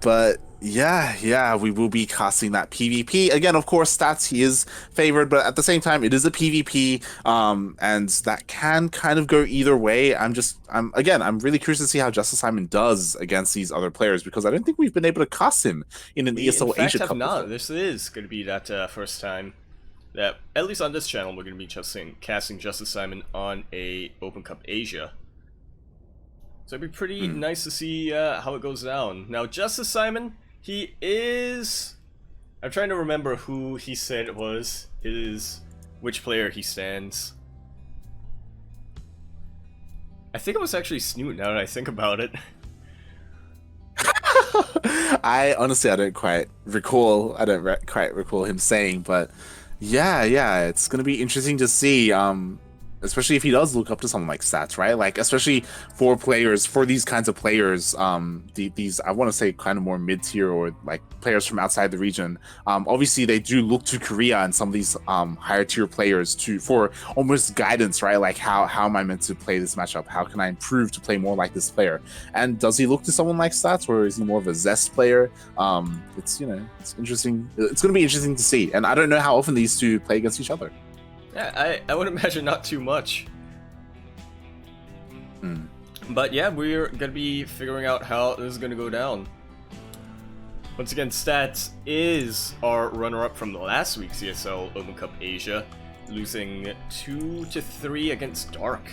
But yeah, we will be casting that PvP again. Of course, stats he is favored, but at the same time, it is a PvP, and that can kind of go either way. I'm really curious to see how JusticeSimon does against these other players because I don't think we've been able to cast him in an ESL Asia Cup. Not. This is going to be that first time that, at least on this channel, we're going to be casting JusticeSimon on a Open Cup Asia. So it'd be pretty nice to see how it goes down. Now, JusticeSimon, he is... I'm trying to remember who he said it was. Which player he stands. I think it was actually Snoot, now that I think about it. I don't quite recall. I don't quite recall him saying, but yeah, it's gonna be interesting to see. Especially if he does look up to someone like Stats, right? Like, especially for these kinds of players, these I want to say kind of more mid-tier or like players from outside the region. Obviously they do look to Korea and some of these higher tier players for almost guidance, right? Like how am I meant to play this matchup? How can I improve to play more like this player? And does he look to someone like Stats, or is he more of a Zest player? It's interesting. It's going to be interesting to see. And I don't know how often these two play against each other. Yeah, I would imagine not too much. But yeah, we're gonna be figuring out how this is gonna go down. Once again, Stats is our runner-up from last week's ESL Open Cup Asia, losing 2-3 against Dark.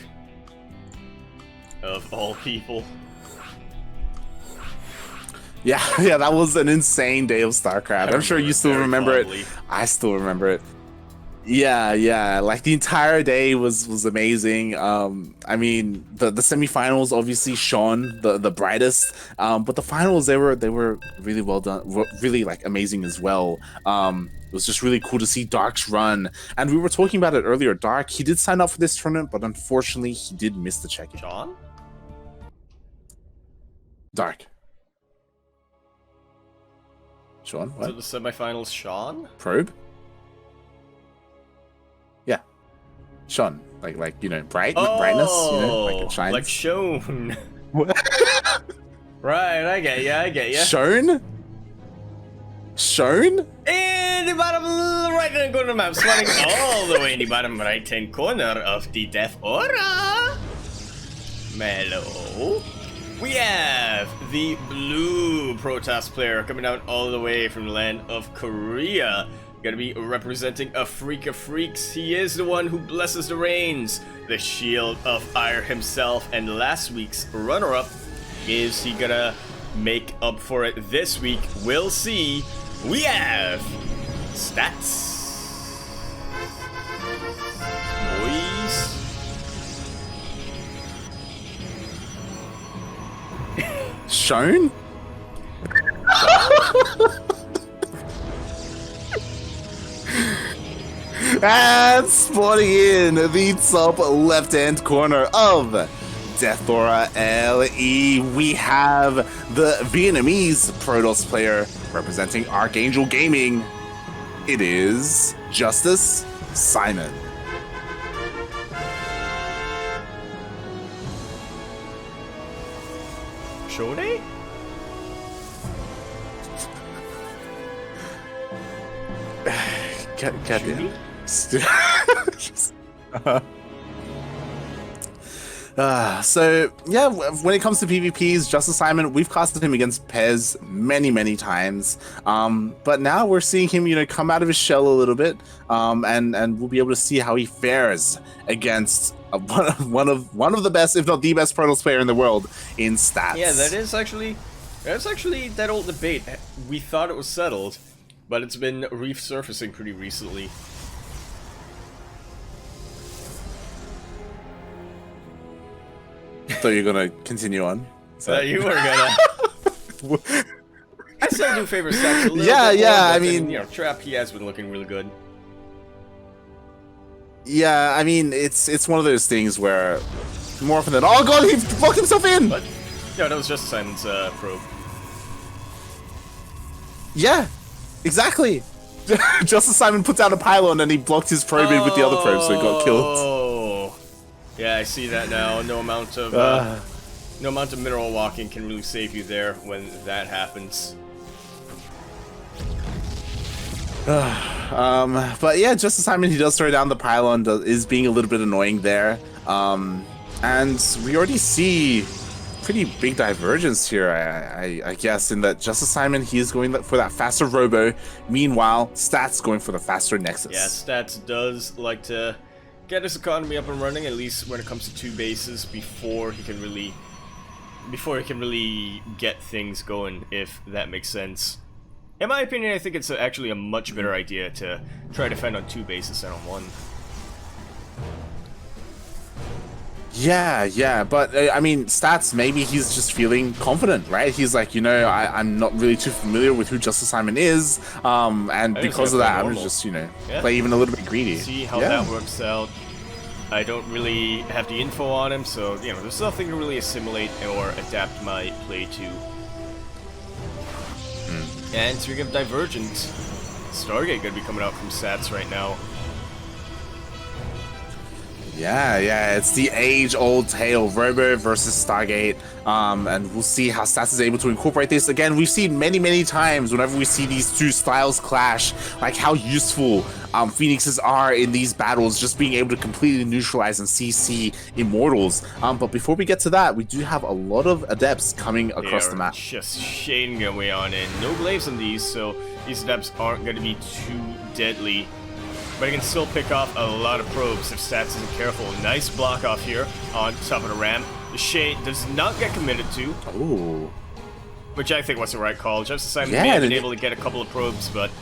Of all people. Yeah, that was an insane day of StarCraft. I'm sure you still remember it. I still remember it. Yeah, like the entire day was amazing. I mean, the semifinals obviously shone the brightest, but the finals they were really well done, really like amazing as well. It was just really cool to see Dark's run, and we were talking about it earlier. Dark, he did sign up for this tournament, but unfortunately he did miss the check-in. Sean? Dark. Sean, what? So the semifinals, Sean? Probe? Yeah. Sean. Like brightness, like it shines. Like shown. Right, I get ya. Shown? In the bottom right-hand corner of the map, spawning all the way in the bottom right-hand corner of the Death Aura. Mellow. We have the blue Protoss player coming out all the way from the land of Korea. Gonna be representing a freak of freaks. He is the one who blesses the reigns, the Shield of Fire himself, and last week's runner-up. Is he gonna make up for it this week? We'll see. We have Stats. Boys. Shown? And spawning in the top left-hand corner of Death Aura LE, we have the Vietnamese Protoss player representing Archangel Gaming. It is JusticeSimon. Shone? Goddamn. So yeah, when it comes to PvPs, JusticeSimon, we've casted him against Pez many times, but now we're seeing him, come out of his shell a little bit, and we'll be able to see how he fares against one of the best, if not the best, Protoss player in the world in stats. Yeah, that's actually that old debate. We thought it was settled, but it's been resurfacing pretty recently. So you're gonna continue on? You were gonna. I still do favor Stats a little bit more, I but mean, then, Trap, he has been looking really good. Yeah, I mean, it's one of those things where more often than oh god, he blocked himself in. But no, that was just Simon's probe. Yeah, exactly. JusticeSimon puts out a pylon and he blocked his probe in with the other probe, so he got killed. Oh, yeah, I see that now. No amount of No amount of mineral walking can really save you there when that happens. But yeah, JusticeSimon, he does throw down the pylon, is being a little bit annoying there. And we already see pretty big divergence here, I guess, in that JusticeSimon, he is going for that faster Robo. Meanwhile, Stats going for the faster Nexus. Yeah, Stats does like to get his economy up and running, at least when it comes to 2 bases, before he can really get things going, if that makes sense. In my opinion, I think it's actually a much better idea to try to defend on 2 bases than on 1. Yeah, but I mean, Stats, maybe he's just feeling confident, right? He's like, you know, I'm not really too familiar with who JusticeSimon is, and because of that, I'm just, you know, play even a little bit greedy. See how that works out. I don't really have the info on him, so, you know, there's nothing to really assimilate or adapt my play to. And speaking of divergent, Stargate gonna be coming out from Stats right now. Yeah, it's the age-old tale, Robo versus Stargate, and we'll see how Stats is able to incorporate this. Again, we've seen many times whenever we see these 2 styles clash, like how useful Phoenixes are in these battles, just being able to completely neutralize and CC Immortals. But before we get to that, we do have a lot of Adepts coming across the map. Just shading away on it. No glaives on these, so these Adepts aren't going to be too deadly. But he can still pick off a lot of probes if Stats isn't careful. Nice block off here on top of the ramp. The Shade does not get committed to. Ooh. Which I think was the right call. JusticeSimon may have been able to get a couple of probes, but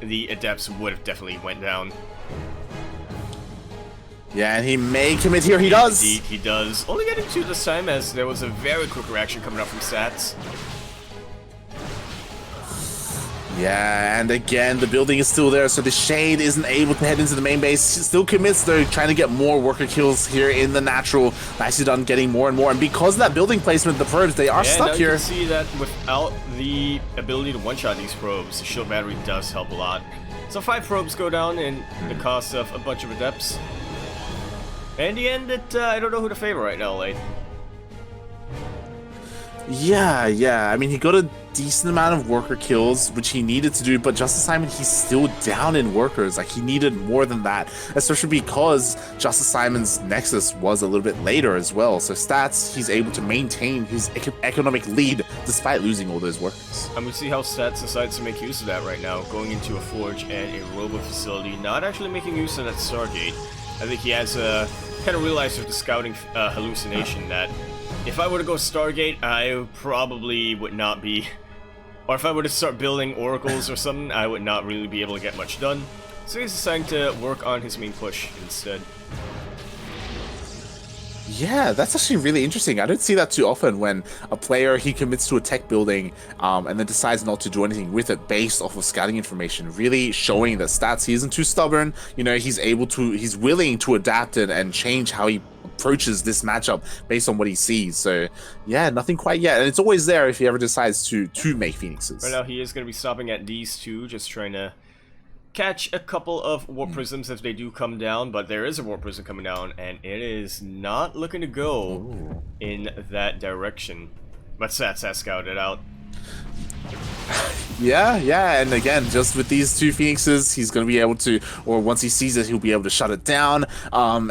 the Adepts would have definitely went down. Yeah, and he may commit here. He does. Indeed, he does. Only getting 2 this time, as there was a very quick reaction coming up from Stats. Yeah, and again, the building is still there, so the Shade isn't able to head into the main base. Still commits, though, trying to get more worker kills here in the natural. Nicely done, getting more and more. And because of that building placement, the probes, they are stuck here. You can see that without the ability to one-shot these probes, the shield battery does help a lot. So 5 probes go down in the cost of a bunch of Adepts. And in the end, I don't know who to favor right now, Lane. Yeah. I mean, he got a decent amount of worker kills, which he needed to do, but JusticeSimon, he's still down in workers. Like, he needed more than that, especially because JusticeSimon's Nexus was a little bit later as well. So Stats, he's able to maintain his economic lead despite losing all those workers. And we see how Stats decides to make use of that right now, going into a Forge and a Robo facility, not actually making use of that Stargate. I think he has kind of realized with the scouting hallucination that if I were to go Stargate, I probably would not be... Or if I were to start building oracles or something, I would not really be able to get much done. So he's deciding to work on his main push instead. Yeah, that's actually really interesting. I don't see that too often when a player, he commits to a tech building and then decides not to do anything with it based off of scouting information, really showing that Stats, he isn't too stubborn. You know, he's willing to adapt it and change how he approaches this matchup based on what he sees. So yeah, nothing quite yet, and it's always there if he ever decides to make Phoenixes. Right now he is going to be stopping at these 2, just trying to catch a couple of Warp Prisms if they do come down, but there is a Warp Prism coming down, and it is not looking to go in that direction. But Sats has scouted out. Yeah, and again, just with these 2 Phoenixes, he's going to be able to, or once he sees it, he'll be able to shut it down. Yeah,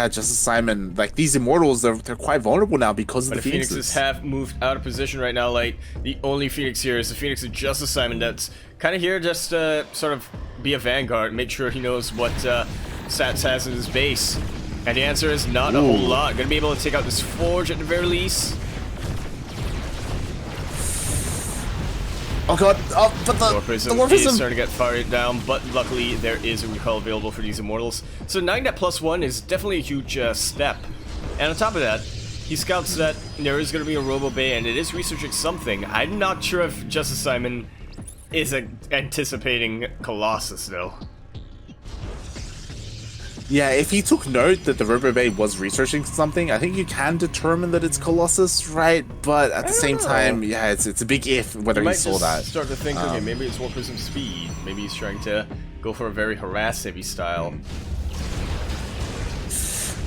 JusticeSimon, like, these Immortals, they're quite vulnerable now because of the Phoenixes. Phoenixes have moved out of position right now. Like, the only Phoenix here is the Phoenix of JusticeSimon that's kind of here just to sort of be a vanguard, make sure he knows what Sats has in his base. And the answer is not a whole lot. Gonna be able to take out this Forge at the very least. Oh god, but the Warp Prism is starting to get fired down, but luckily there is a recall available for these Immortals. So 9 that +1 is definitely a huge step. And on top of that, he scouts that there is going to be a Robo Bay, and it is researching something. I'm not sure if JusticeSimon is anticipating Colossus, though. Yeah, if he took note that the Robo Bay was researching something, I think you can determine that it's Colossus, right? But at the same time, yeah, it's a big if whether he saw that. Start to think, okay, maybe it's Warp Prism speed. Maybe he's trying to go for a very harass heavy style.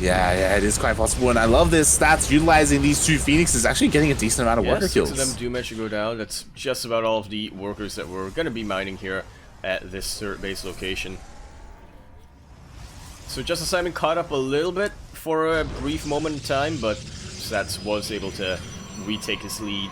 Yeah, it is quite possible, and I love this stats utilizing these two Phoenixes, actually getting a decent amount of worker kills. 6 of them do manage to go down. That's just about all of the workers that we're going to be mining here at this third base location. So JusticeSimon caught up a little bit for a brief moment in time, but Stats was able to retake his lead.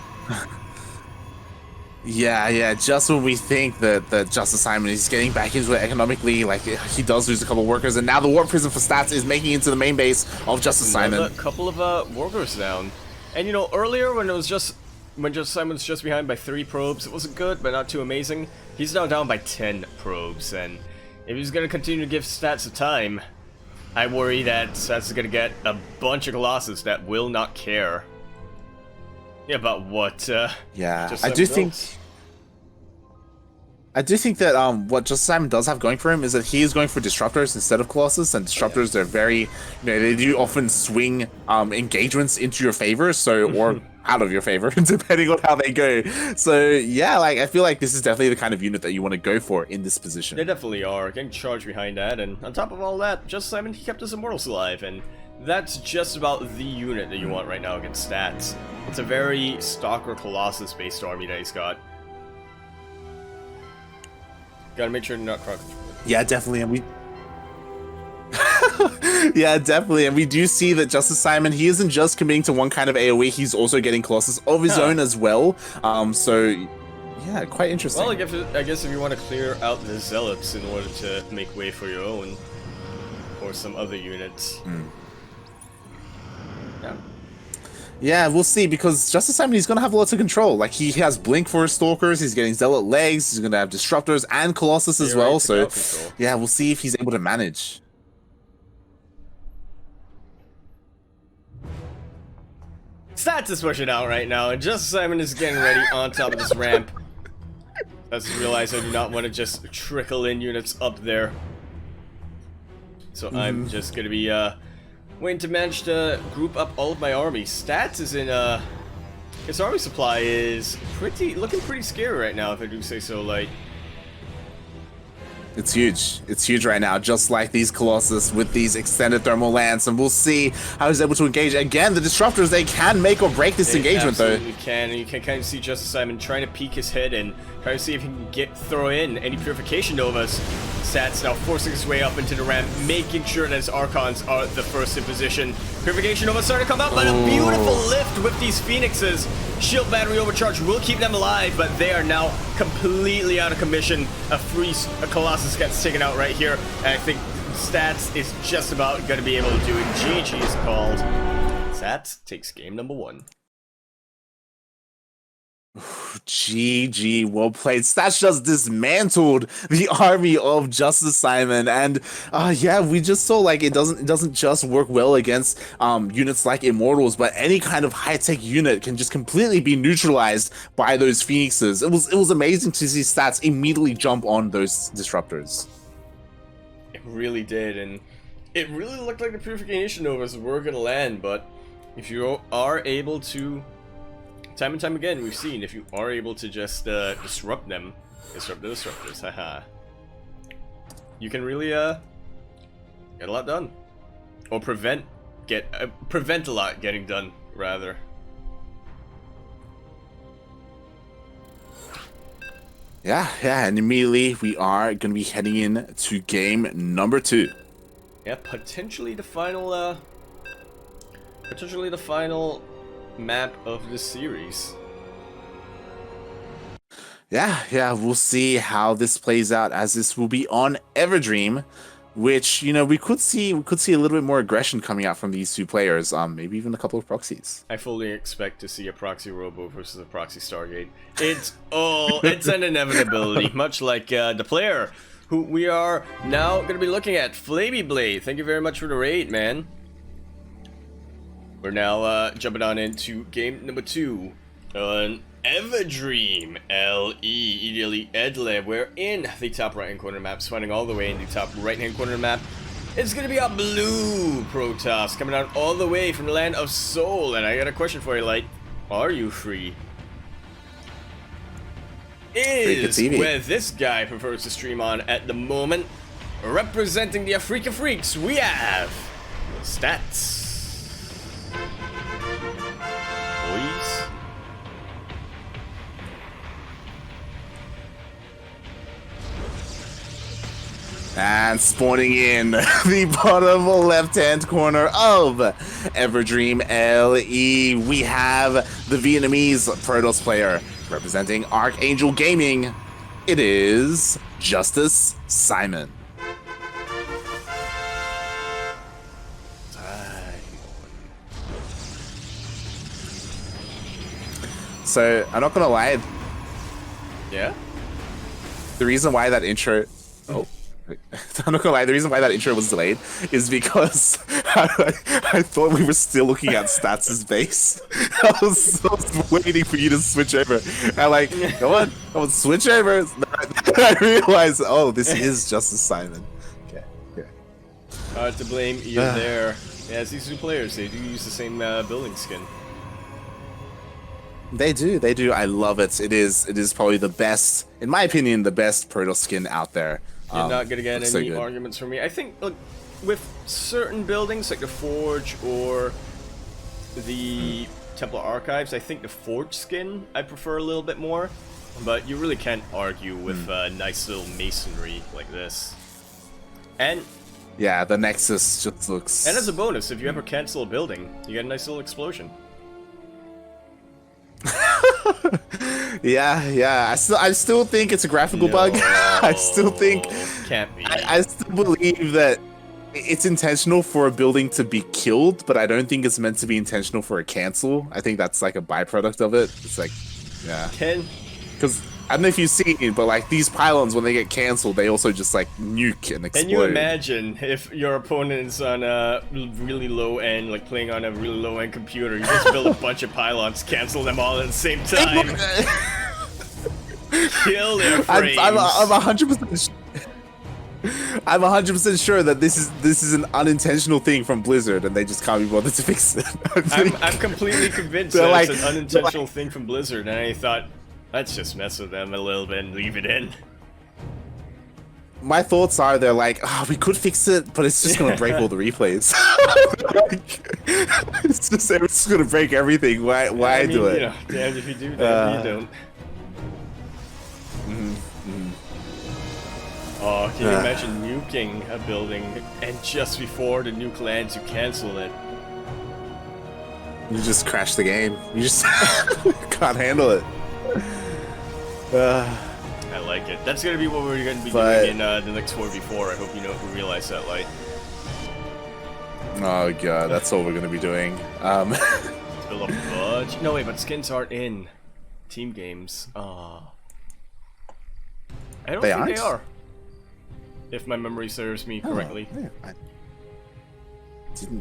Yeah, just when we think that JusticeSimon is getting back into it economically, like he does lose a couple of workers, and now the Warp Prison for Stats is making it into the main base of JusticeSimon. A couple of workers down. And you know, earlier when JusticeSimon's just behind by 3 probes, it wasn't good, but not too amazing. He's now down by 10 probes, and if he's gonna continue to give Stats the time, I worry that Stats is gonna get a bunch of Colossus that will not care about what yeah, I do think that what JusticeSimon does have going for him is that he is going for disruptors instead of Colossus, and disruptors they're very, they do often swing engagements into your favor, so or out of your favor depending on how they go. So yeah, like I feel like this is definitely the kind of unit that you want to go for in this position. They definitely are getting charged behind that, and on top of all that, JusticeSimon, he kept his Immortals alive, and that's just about the unit that you want right now against Stats. It's a very Stalker Colossus based army that he's got. Gotta make sure to not cross. Yeah, definitely, and we yeah, definitely, and we do see that JusticeSimon, he isn't just committing to one kind of AoE, he's also getting Colossus of his own as well. So yeah, quite interesting. Well, I guess if you want to clear out the Zealots in order to make way for your own or some other units. Yeah, we'll see, because JusticeSimon, he's going to have lots of control. Like, he has Blink for his Stalkers, he's getting Zealot legs, he's going to have Disruptors and Colossus as well, so yeah, we'll see if he's able to manage. Stats is pushing out right now, and JusticeSimon is getting ready on top of this ramp. Let's realize I do not want to just trickle in units up there. So I'm just going to be, waiting to manage to group up all of my army. Stats is in his army supply is looking pretty scary right now, if I do say so. Like, it's huge right now, just like these Colossus with these extended thermal lance, and we'll see how he's able to engage. Again, the disruptors, they can make or break this engagement though. Absolutely can, and you can kind of see JusticeSimon trying to peek his head and try to see if he can throw in any Purification Novas. Stats now forcing his way up into the ramp, making sure that his Archons are the first in position. Purification Nova starting to come out, but a beautiful lift with these Phoenixes. Shield battery overcharge will keep them alive, but they are now completely out of commission. A Colossus gets taken out right here, and I think Stats is just about going to be able to do it. GG is called. Stats takes game number 1. GG, well played. Stats just dismantled the army of JusticeSimon, and yeah, we just saw like it doesn't just work well against units like Immortals, but any kind of high-tech unit can just completely be neutralized by those Phoenixes. It was amazing to see Stats immediately jump on those disruptors. It really did, and it really looked like the Purification Novas were gonna land, but if you are able to, time and time again, we've seen if you are able to just disrupt the disruptors, haha, you can really get a lot done, or prevent a lot getting done, rather. Yeah, and immediately we are going to be heading in to game number 2. Yeah, potentially the final map of this series. Yeah, we'll see how this plays out, as this will be on Everdream, which, you know, we could see a little bit more aggression coming out from these two players, maybe even a couple of proxies. I fully expect to see a proxy Robo versus a proxy Stargate. It's an inevitability, much like the player who we are now going to be looking at, Flamey Blade. Thank you very much for the raid, man. We're now jumping on into game number 2 on Everdream LE, ideally Edle. We're in the top right hand corner of the map, swinging all the way in the top right hand corner of the map. It's gonna be a blue Protoss coming out all the way from the land of Seoul. And I got a question for you, Light. Are you free? Is where this guy prefers to stream on at the moment. Representing the Afrika Freaks, we have Stats. Boys. And spawning in the bottom left-hand corner of Everdream LE, we have the Vietnamese Protoss player representing Archangel Gaming. It is JusticeSimon. So, I'm not gonna lie. Yeah? The reason why that intro... Oh. I'm not gonna lie, the reason why that intro was delayed is because I thought we were still looking at Stats' base. I was waiting for you to switch over. I like, come on, switch over. I realized, oh, this is JusticeSimon. Okay, okay. Hard to blame you there. Yeah, these two players, they do use the same building skin. They do. I love it. It is probably the best, in my opinion, the best Protoss skin out there. You're not gonna get any so arguments from me. I think, look, with certain buildings like the Forge or the Templar Archives, I think the Forge skin I prefer a little bit more. But you really can't argue with nice little masonry like this. And yeah, the Nexus just looks. And as a bonus, if you ever cancel a building, you get a nice little explosion. yeah. I still think it's a graphical bug. I still think can't be. I still believe that it's intentional for a building to be killed, but I don't think it's meant to be intentional for a cancel. I think that's like a byproduct of it. It's like, yeah. Because I don't know if you've seen it, but like these pylons, when they get canceled, they also just like nuke and explode. Can you imagine if your opponent is on a really low end, like playing on a really low end computer, you just build a bunch of pylons, cancel them all at the same time, kill their frames. I'm 100%. I'm 100% sure that this is an unintentional thing from Blizzard, and they just can't be bothered to fix it. I'm completely convinced that it's an unintentional thing from Blizzard, and I thought, let's just mess with them a little bit and leave it in. My thoughts are, they're like, oh, we could fix it, but it's just gonna break all the replays. It's just gonna break everything. Why do it? You know, damn if you do, damn if you don't. Oh, can you imagine nuking a building and just before the nuke lands, you cancel it? You just crash the game. You just can't handle it. I like it. That's gonna be what we're gonna be doing in the next 4v4. I hope you realize that, Light. Oh god, that's all we're gonna be doing. Fill up budge. No wait, but skins aren't in team games. I don't think they are. If my memory serves me correctly. Oh, yeah. I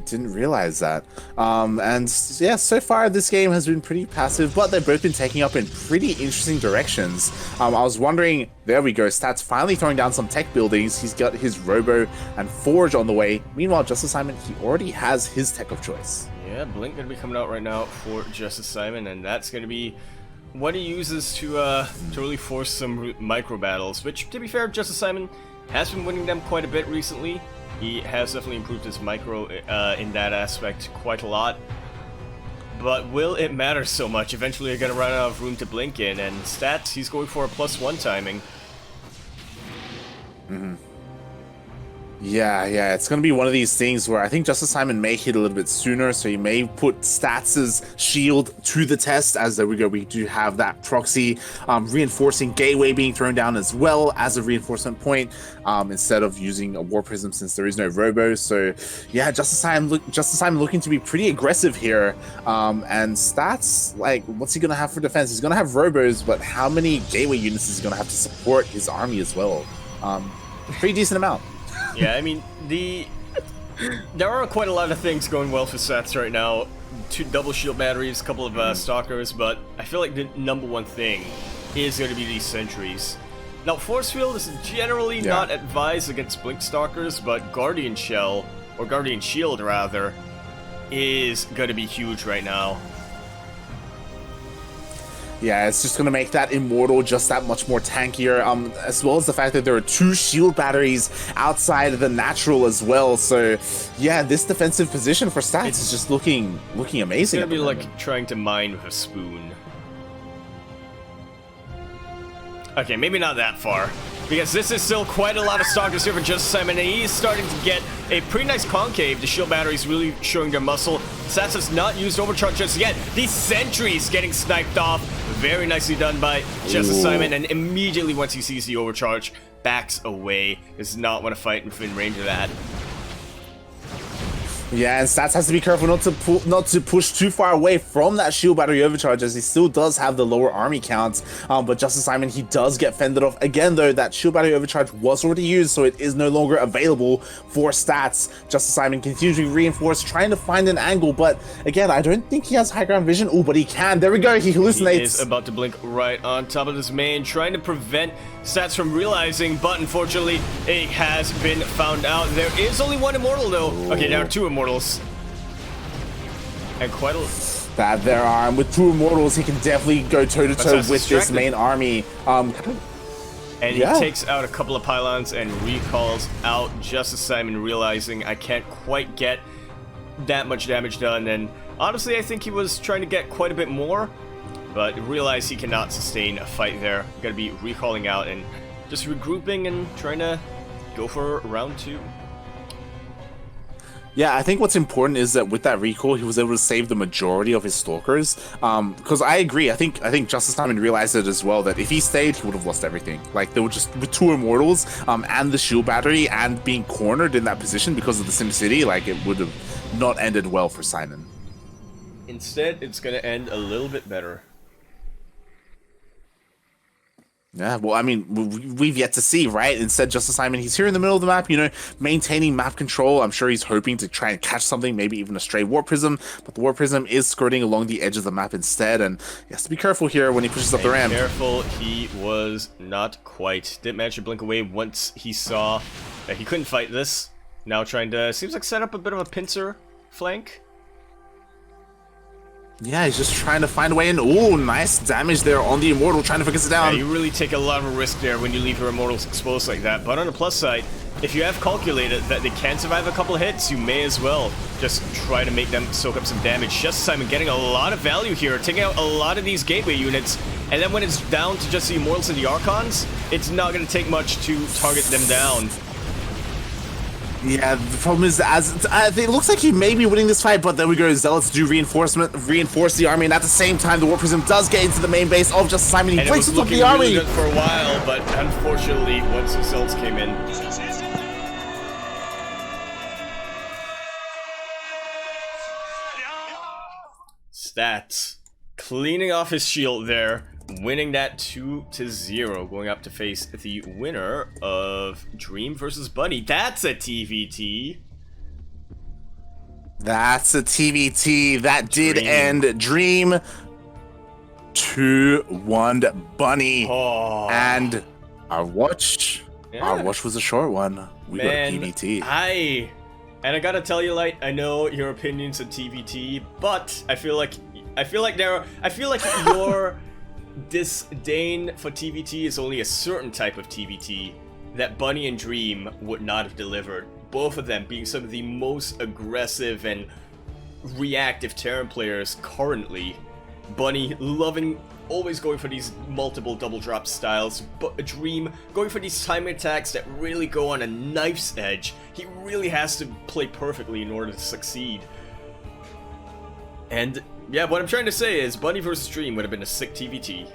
didn't realize that. And yeah, so far this game has been pretty passive, but they've both been taking up in pretty interesting directions. I was wondering, there we go, Stats finally throwing down some tech buildings. He's got his Robo and Forge on the way. Meanwhile, JusticeSimon, he already has his tech of choice. Yeah, Blink gonna be coming out right now for JusticeSimon, and that's gonna be what he uses to really force some micro battles, which, to be fair, JusticeSimon has been winning them quite a bit recently. He has definitely improved his micro in that aspect quite a lot. But will it matter so much? Eventually you're going to run out of room to blink in, and Stats, he's going for a +1 timing. Yeah, it's going to be one of these things where I think JusticeSimon may hit a little bit sooner, so he may put Stats' shield to the test, as there we go, we do have that proxy reinforcing gateway being thrown down as well as a reinforcement point, instead of using a War Prism since there is no Robo. So yeah, JusticeSimon looking to be pretty aggressive here, and Stats, like, what's he going to have for defense? He's going to have Robos, but how many gateway units is he going to have to support his army as well? Pretty decent amount. Yeah, I mean, there are quite a lot of things going well for Stats right now. 2 double shield batteries, a couple of stalkers, but I feel like the #1 thing is going to be these sentries. Now, Force Field is generally not advised against Blink Stalkers, but Guardian Shell, or Guardian Shield rather, is going to be huge right now. Yeah, it's just gonna make that Immortal just that much more tankier, as well as the fact that there are 2 shield batteries outside of the natural as well. So, yeah, this defensive position for Stats is just looking amazing. It's gonna be like trying to mine with a spoon. Okay, maybe not that far, because this is still quite a lot of StarCraft here for JusticeSimon, and he's starting to get a pretty nice concave. The shield batteries really showing their muscle. Sats has not used Overcharge just yet. These sentries getting sniped off. Very nicely done by JusticeSimon, and immediately once he sees the Overcharge, backs away. Does not want to fight within range of that. Yeah, and Stats has to be careful not to push too far away from that shield battery overcharge, as he still does have the lower army count. But JusticeSimon, he does get fended off again, though. That shield battery overcharge was already used, so it is no longer available for Stats. JusticeSimon continues to be reinforced, trying to find an angle, but again, I don't think he has high ground vision. Oh, but he can. There we go. He hallucinates. He is about to blink right on top of this main, trying to prevent Stats from realizing, but unfortunately, it has been found out. There is only one Immortal, though. Okay, there are 2 Immortals. And quite a... That there are. And with 2 Immortals, he can definitely go toe-to-toe with this main army. And he takes out a couple of pylons and recalls out JusticeSimon, realizing I can't quite get that much damage done. And honestly, I think he was trying to get quite a bit more, but realized he cannot sustain a fight there. Gotta be recalling out and just regrouping and trying to go for round 2. Yeah, I think what's important is that with that recall, he was able to save the majority of his Stalkers. Because I agree, I think JusticeSimon realized it as well, that if he stayed, he would have lost everything. Like, they were just, with 2 Immortals, and the shield battery, and being cornered in that position because of the SimCity, like, it would have not ended well for Simon. Instead, it's gonna end a little bit better. Yeah, well, I mean, we've yet to see, right? Instead, JusticeSimon, he's here in the middle of the map, you know, maintaining map control. I'm sure he's hoping to try and catch something, maybe even a stray Warp Prism, but the Warp Prism is skirting along the edge of the map instead, and he has to be careful here when he pushes up the ramp. Careful, he was not quite. Didn't manage to blink away once he saw that he couldn't fight this. Now trying to, seems like, set up a bit of a pincer flank. Yeah, he's just trying to find a way in. Oh, nice damage there on the Immortal, trying to focus it down. Yeah, you really take a lot of a risk there when you leave your Immortals exposed like that. But on the plus side, if you have calculated that they can survive a couple hits, you may as well just try to make them soak up some damage. JusticeSimon getting a lot of value here, taking out a lot of these gateway units. And then when it's down to just the Immortals and the Archons, it's not going to take much to target them down. Yeah, the problem is, it looks like he may be winning this fight, but there we go. Zealots do reinforce the army, and at the same time, the Warp Prism does get into the main base of JusticeSimon. He places up the army. Really good for a while, but unfortunately, once the Zealots came in, Stats cleaning off his shield there, winning that 2-0, going up to face the winner of Dream versus Bunny. That's a TVT. That's a TVT. That did end Dream 2-1 Bunny. Oh. And our watch was a short one. We got a TVT. And I gotta tell you, Light, I know your opinion's a TVT, but I feel like your disdain for TVT is only a certain type of TVT that Bunny and Dream would not have delivered. Both of them being some of the most aggressive and reactive Terran players currently. Bunny loving, always going for these multiple double drop styles, but Dream going for these timing attacks that really go on a knife's edge. He really has to play perfectly in order to succeed. And yeah, what I'm trying to say is Bunny versus Dream would have been a sick TVT.